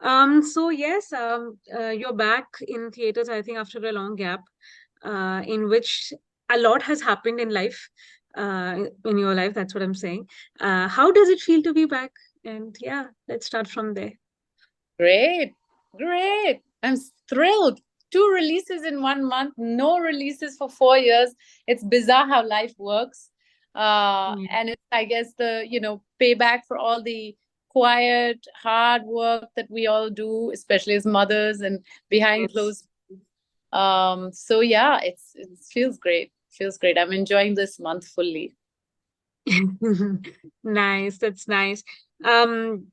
So yes, you're back in theaters, I think, after a long gap, in which a lot has happened in life, in your life. That's what I'm saying. How does it feel to be back? And yeah, let's start from there. Great, great. I'm thrilled. Two releases in 1 month, no releases for 4 years. It's bizarre how life works. Yeah. And it's, I guess, the payback for all the quiet, hard work that we all do, especially as mothers and behind Yes. closed. So yeah, it feels great. Feels great. I'm enjoying this month fully. Nice. That's nice. Um,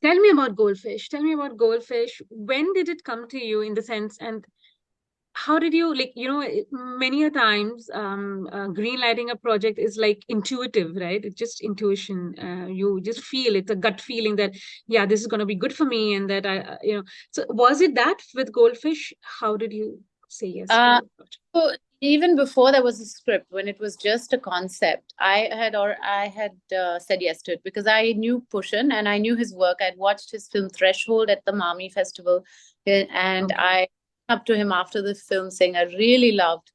Tell me about Goldfish. Tell me about Goldfish. When did it come to you in the sense, and how did you like, many a times green lighting a project is like intuitive, right? It's just intuition. You just feel it's a gut feeling that yeah, this is going to be good for me, and that so was it that with Goldfish? How did you say yes to Uh, the project? so even before there was a script, when it was just a concept, I had said yes to it because I knew Pushan and I knew his work. I'd watched his film Threshold at the Mami Festival, and Okay. I went up to him after the film saying I really loved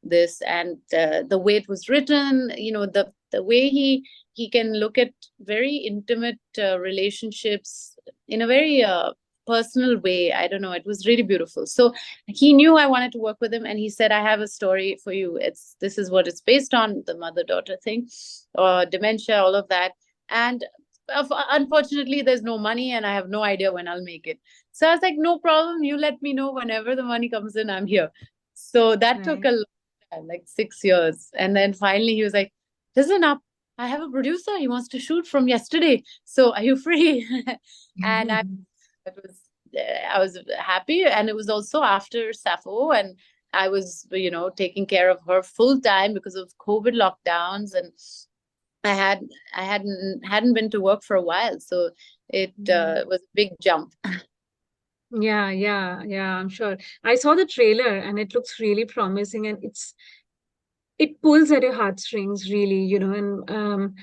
this and the way it was written. The way he can look at very intimate relationships in a very personal way. I don't know, it was really beautiful. So he knew I wanted to work with him, and he said, I have a story for you. This is what it's based on, the mother daughter thing, or dementia, all of that. And unfortunately there's no money and I have no idea when I'll make it. So I was like, no problem, you let me know whenever the money comes in, I'm here. So that took Right. a long time, like 6 years. And then finally he was like, listen up, I have a producer, he wants to shoot from yesterday, so are you free? And it was I was happy, and it was also after Sappho, and I was taking care of her full time because of COVID lockdowns, and I had I hadn't been to work for a while, so it was a big jump. Yeah, yeah, yeah, I'm sure. I saw the trailer and it looks really promising, and it pulls at your heartstrings really, and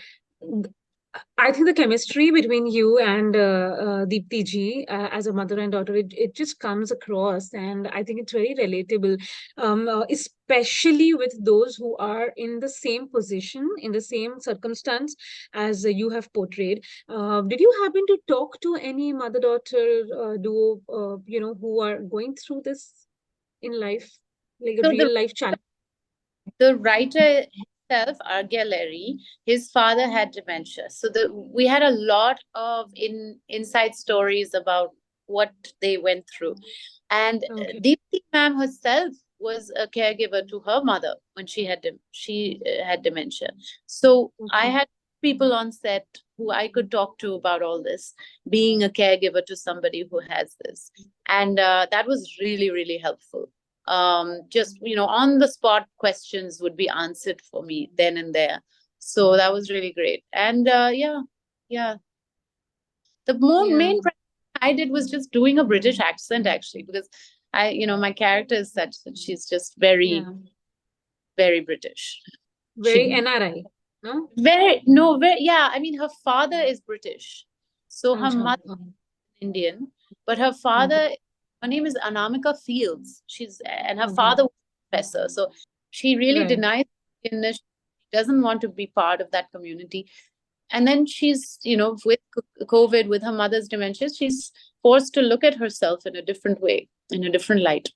I think the chemistry between you and Deepti ji as a mother and daughter, it just comes across, and I think it's very relatable, especially with those who are in the same position, in the same circumstance as you have portrayed. Did you happen to talk to any mother-daughter duo, who are going through this in life, like a So the real life challenge? the writer himself, Argyleri, his father had dementia. So we had a lot of inside stories about what they went through. And Okay. Deepti ma'am herself was a caregiver to her mother when she had dementia. So I Okay. had people on set who I could talk to about all this, being a caregiver to somebody who has this. And that was really, really helpful. Just on the spot questions would be answered for me then and there, so that was really great. And yeah, yeah, the more Yeah. main practice I did was just doing a British accent, actually, because my character is such that she's just very, Yeah. very British. Very She NRI, no? very no very yeah, I mean, her father is British, so her Acha. mother Indian, but her Okay. father, her name is Anamika Fields. And her Okay. father was a professor. So she really Right. denies Indianness. She doesn't want to be part of that community. And then she's, with COVID, with her mother's dementia, she's forced to look at herself in a different way, in a different light.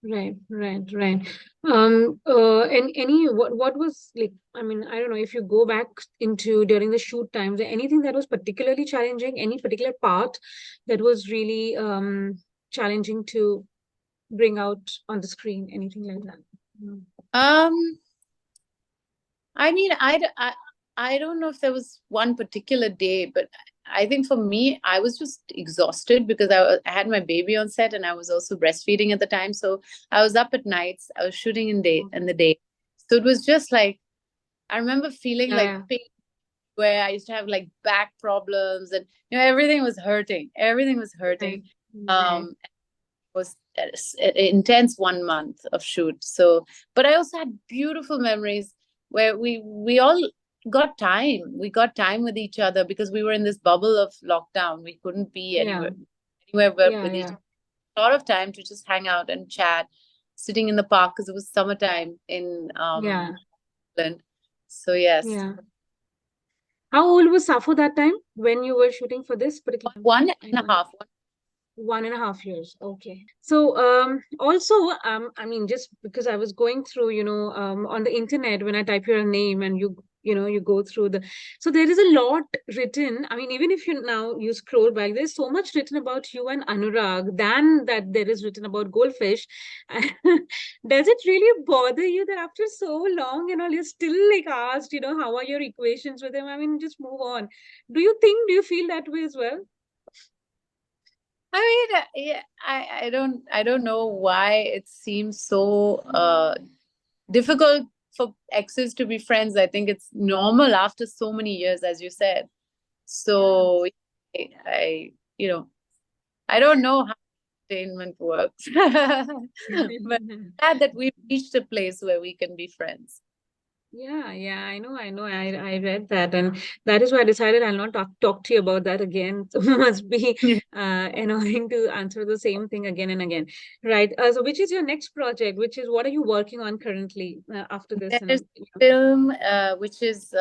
Right. Right. Right. And what was like, I mean, I don't know if you go back into during the shoot times, anything that was particularly challenging, any particular part that was really challenging to bring out on the screen, anything like that? Mm. Um, I mean, I don't know if there was one particular day, but I think for me, I was just exhausted because I had my baby on set and I was also breastfeeding at the time. So I was up at nights, I was shooting in the day. So it was just like, I remember feeling like Yeah. pain where I used to have like back problems, and everything was hurting. Everything was Right. hurting. Right. It was an intense 1 month of shoot. So, but I also had beautiful memories where we all got time. We got time with each other because we were in this bubble of lockdown. We couldn't be Yeah. anywhere. anywhere Yeah, with each, yeah, a lot of time to just hang out and chat, sitting in the park because it was summertime in yeah, England. So yes, yeah. How old was Safo that time when you were shooting for this particular? one I and a don't. half. 1.5 years. Okay. So, also, I mean, just because I was going through, on the internet when I type your name and you go through so there is a lot written. I mean, even if you scroll back, there's so much written about you and Anurag than that there is written about Goldfish. Does it really bother you that after so long and all, you're still like asked, how are your equations with him? I mean, just move on. Do you feel that way as well? I mean, yeah, I don't know why it seems so difficult for exes to be friends. I think it's normal after so many years, as you said. Yeah. So I you know, I don't know how entertainment works, but glad that we've reached a place where we can be friends. Yeah, yeah, I know. I read that, and that is why I decided I'll not talk to you about that again. So it must be annoying to answer the same thing again and again, right? So, which is your next project? Which is what are you working on currently after this? There's a film which is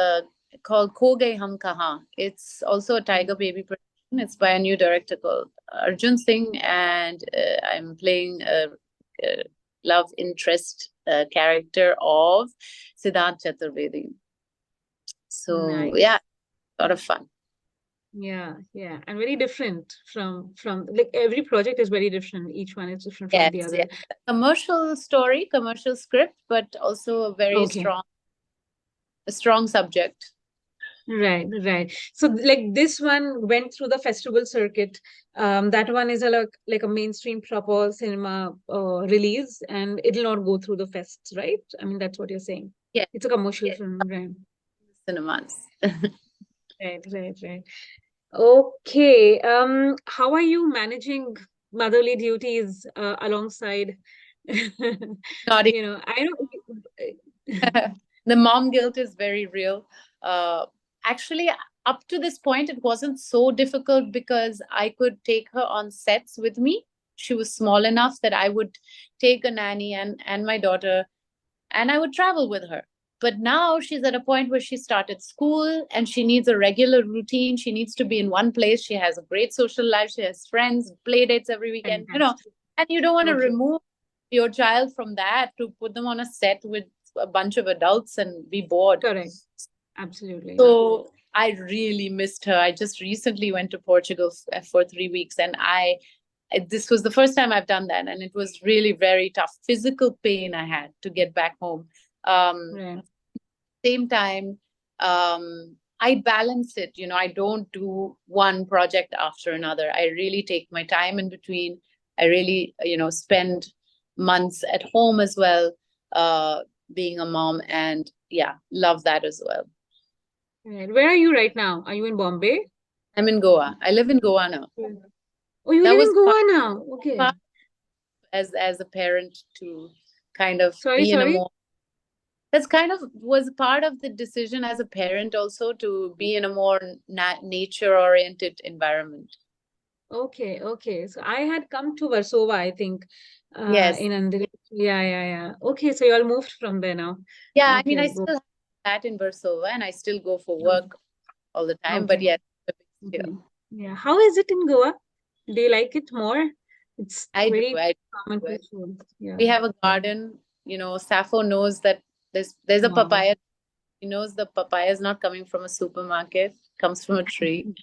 called Kho Gaye Hum Kahan. It's also a Tiger Baby production. It's by a new director called Arjun Singh, and I'm playing a love interest character of Siddharth Chaturvedi. So yeah, Nice. a lot of fun. Yeah, yeah, and very different from like every project is very different. Each one is different from Yes, the yes. other. Commercial story, commercial script, but also a very Okay. strong subject. Right, right. So like this one went through the festival circuit. That one is a like a mainstream proper cinema release, and it'll not go through the fests, right? I mean, that's what you're saying. Yes, It's a commercial yes. film, right? Cinemas. Right, right, right. Okay. How are you managing motherly duties alongside? Not I don't. the mom guilt is very real. Actually, up to this point, it wasn't so difficult because I could take her on sets with me. She was small enough that I would take a nanny and my daughter, and I would travel with her. But now she's at a point where she started school and she needs a regular routine. She needs to be in one place. She has a great social life. She has friends, play dates every weekend, Fantastic. and you don't want to Okay. remove your child from that to put them on a set with a bunch of adults and be bored. Correct. Absolutely. So I really missed her. I just recently went to Portugal for 3 weeks, and this was the first time I've done that, and it was really very tough. Physical pain I had to get back home. Right. Same time, I balance it. I don't do one project after another. I really take my time in between. I really, spend months at home as well, being a mom, and yeah, love that as well. Right. Where are you right now? Are you in Bombay? I'm in Goa. I live in Goa now. Yeah. Oh, you That live in was Goa now. Okay. part as a parent to kind of Sorry, be in a sorry. more that's kind of was part of the decision as a parent also to be in a more nature oriented environment. Okay, okay. So I had come to Warsaw, I think, Yes. in Andhra. Yeah, yeah, yeah. Okay, so you all moved from there now. Yeah, I mean, I Okay, go. still have that in Versova and I still go for Okay, work all the time, but okay, yes, here. okay. Yeah. How is it in Goa? Do you like it more? It's I do. very I common to food. Yeah. We have a garden. Sappho knows that there's a Wow. papaya. He knows the papaya is not coming from a supermarket, comes from a tree.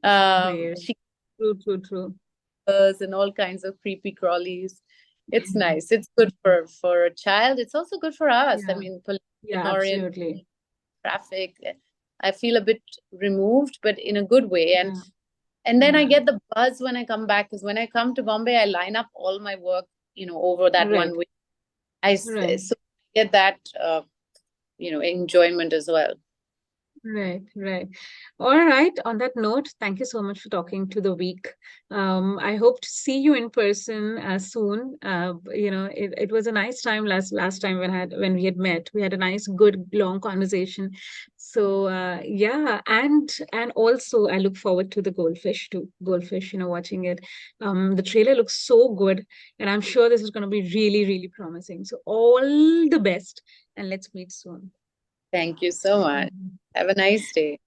Great. She True, true, true. and all kinds of creepy crawlies. It's nice. It's good for a child. It's also good for us. I Yeah, mean, yeah, pollution orient absolutely. traffic. I feel a bit removed, but in a good way. And Yeah, and then I yeah. get the buzz when I come back because when I come to Bombay, I line up all my work, over that Right, 1 week. right. So I get that enjoyment as well. Right, right. All right. On that note, thank you so much for talking to the week. I hope to see you in person soon. It was a nice time last time when we had met. We had a nice, good, long conversation. So yeah, and also I look forward to the Goldfish too. Goldfish, watching it. The trailer looks so good, and I'm sure this is going to be really, really promising. So all the best, and let's meet soon. Thank you so much. Mhm. Have a nice day.